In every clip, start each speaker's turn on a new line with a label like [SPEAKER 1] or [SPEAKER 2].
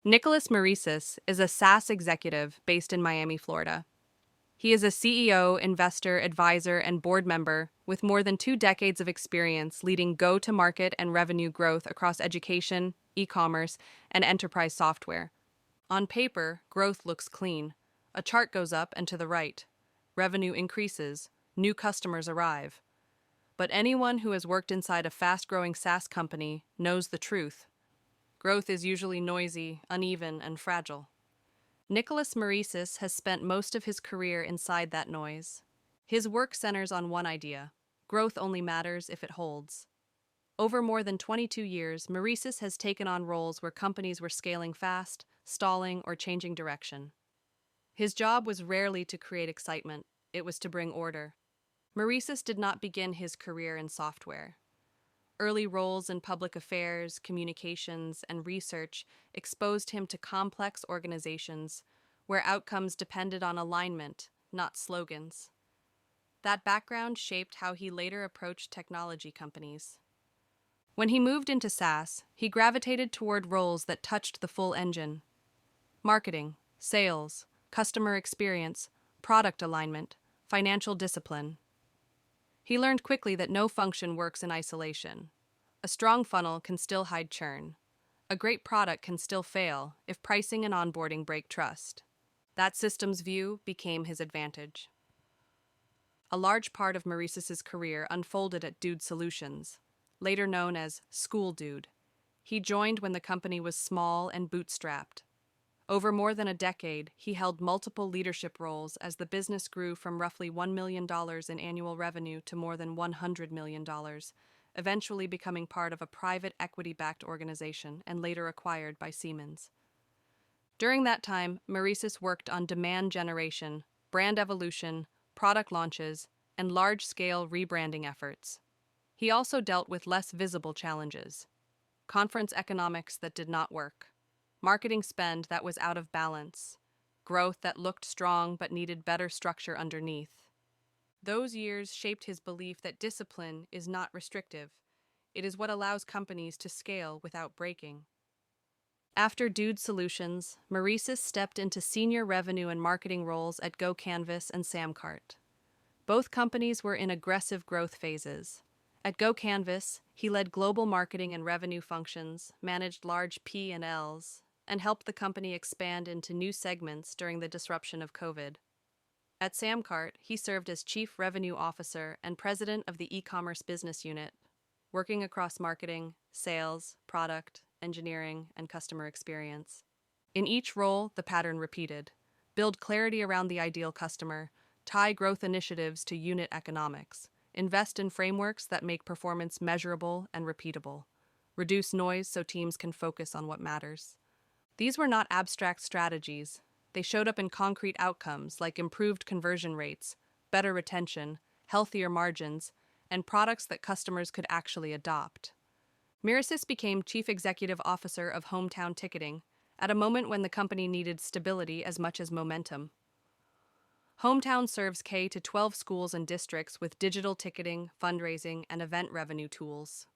[SPEAKER 1] Nicholas Mirisis is a SaaS executive based in Miami, Florida. He is a CEO, investor, advisor, and board member with more than 2 decades of experience leading go-to-market and revenue growth across education, e-commerce, and enterprise software. On paper, growth looks clean. A chart goes up and to the right. Revenue increases. New customers arrive. But anyone who has worked inside a fast-growing SaaS company knows the truth. Growth is usually noisy, uneven, and fragile. Nicholas Mirisis has spent most of his career inside that noise. His work centers on one idea: growth only matters if it holds. Over more than 22 years, Mirisis has taken on roles where companies were scaling fast, stalling, or changing direction. His job was rarely to create excitement, it was to bring order. Mirisis did not begin his career in software. Early roles in public affairs, communications, and research exposed him to complex organizations where outcomes depended on alignment, not slogans. That background shaped how he later approached technology companies. When he moved into SaaS, he gravitated toward roles that touched the full engine: marketing, sales, customer experience, product alignment, financial discipline. He learned quickly that no function works in isolation. A strong funnel can still hide churn. A great product can still fail if pricing and onboarding break trust. That systems view became his advantage. A large part of Mirisis' career unfolded at Dude Solutions, later known as School Dude. He joined when the company was small and bootstrapped. Over more than a decade, he held multiple leadership roles as the business grew from roughly $1 million in annual revenue to more than $100 million, eventually becoming part of a private equity-backed organization and later acquired by Siemens. During that time, Mirisis worked on demand generation, brand evolution, product launches, and large-scale rebranding efforts. He also dealt with less visible challenges: conference economics that did not work, marketing spend that was out of balance, growth that looked strong but needed better structure underneath. Those years shaped his belief that discipline is not restrictive. It is what allows companies to scale without breaking. After Dude Solutions, Mirisis stepped into senior revenue and marketing roles at GoCanvas and SamCart. Both companies were in aggressive growth phases. At GoCanvas, he led global marketing and revenue functions, managed large P&Ls, and helped the company expand into new segments during the disruption of COVID. At SamCart, he served as Chief Revenue Officer and President of the ecommerce business unit, working across marketing, sales, product, engineering, and customer experience. In each role, the pattern repeated: build clarity around the ideal customer, tie growth initiatives to unit economics, invest in frameworks that make performance measurable and repeatable, reduce noise so teams can focus on what matters. These were not abstract strategies. They showed up in concrete outcomes like improved conversion rates, better retention, healthier margins, and products that customers could actually adopt. Mirisis became Chief Executive Officer of Hometown Ticketing at a moment when the company needed stability as much as momentum. Hometown serves K-12 schools and districts with digital ticketing, fundraising, and event revenue tools.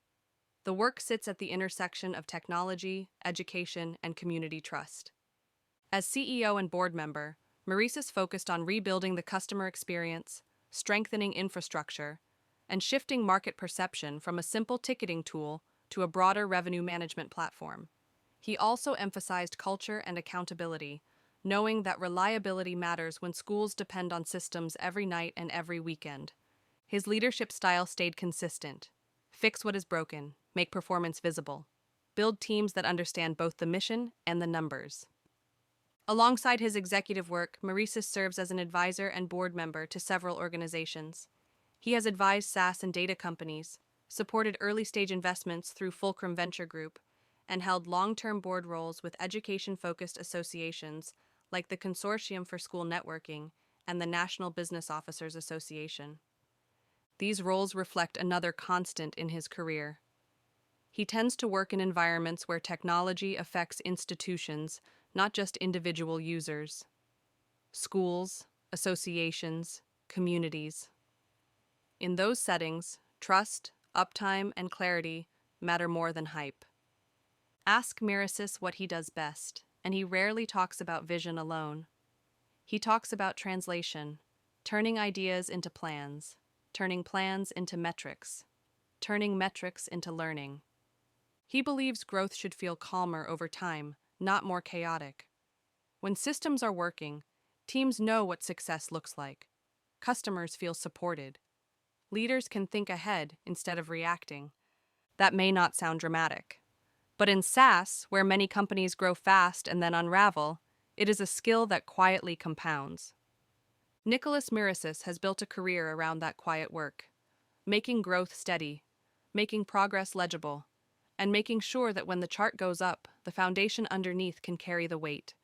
[SPEAKER 1] The work sits at the intersection of technology, education, and community trust. As CEO and board member, Mirisis focused on rebuilding the customer experience, strengthening infrastructure, and shifting market perception from a simple ticketing tool to a broader revenue management platform. He also emphasized culture and accountability, knowing that reliability matters when schools depend on systems every night and every weekend. His leadership style stayed consistent: fix what is broken, make performance visible, build teams that understand both the mission and the numbers. Alongside his executive work, Mirisis serves as an advisor and board member to several organizations. He has advised SaaS and data companies, supported early-stage investments through Fulcrum Venture Group, and held long-term board roles with education-focused associations like the Consortium for School Networking and the National Business Officers Association. These roles reflect another constant in his career. He tends to work in environments where technology affects institutions, not just individual users: schools, associations, communities. In those settings, trust, uptime, and clarity matter more than hype. Ask Mirisis what he does best. and he rarely talks about vision alone. He talks about translation, turning ideas into plans, turning plans into metrics, turning metrics into learning. He believes growth should feel calmer over time, not more chaotic. When systems are working, teams know what success looks like. Customers feel supported. Leaders can think ahead instead of reacting. That may not sound dramatic. But in SaaS, where many companies grow fast and then unravel, it is a skill that quietly compounds. Nicholas Mirisis has built a career around that quiet work, making growth steady, making progress legible, and making sure that when the chart goes up, the foundation underneath can carry the weight.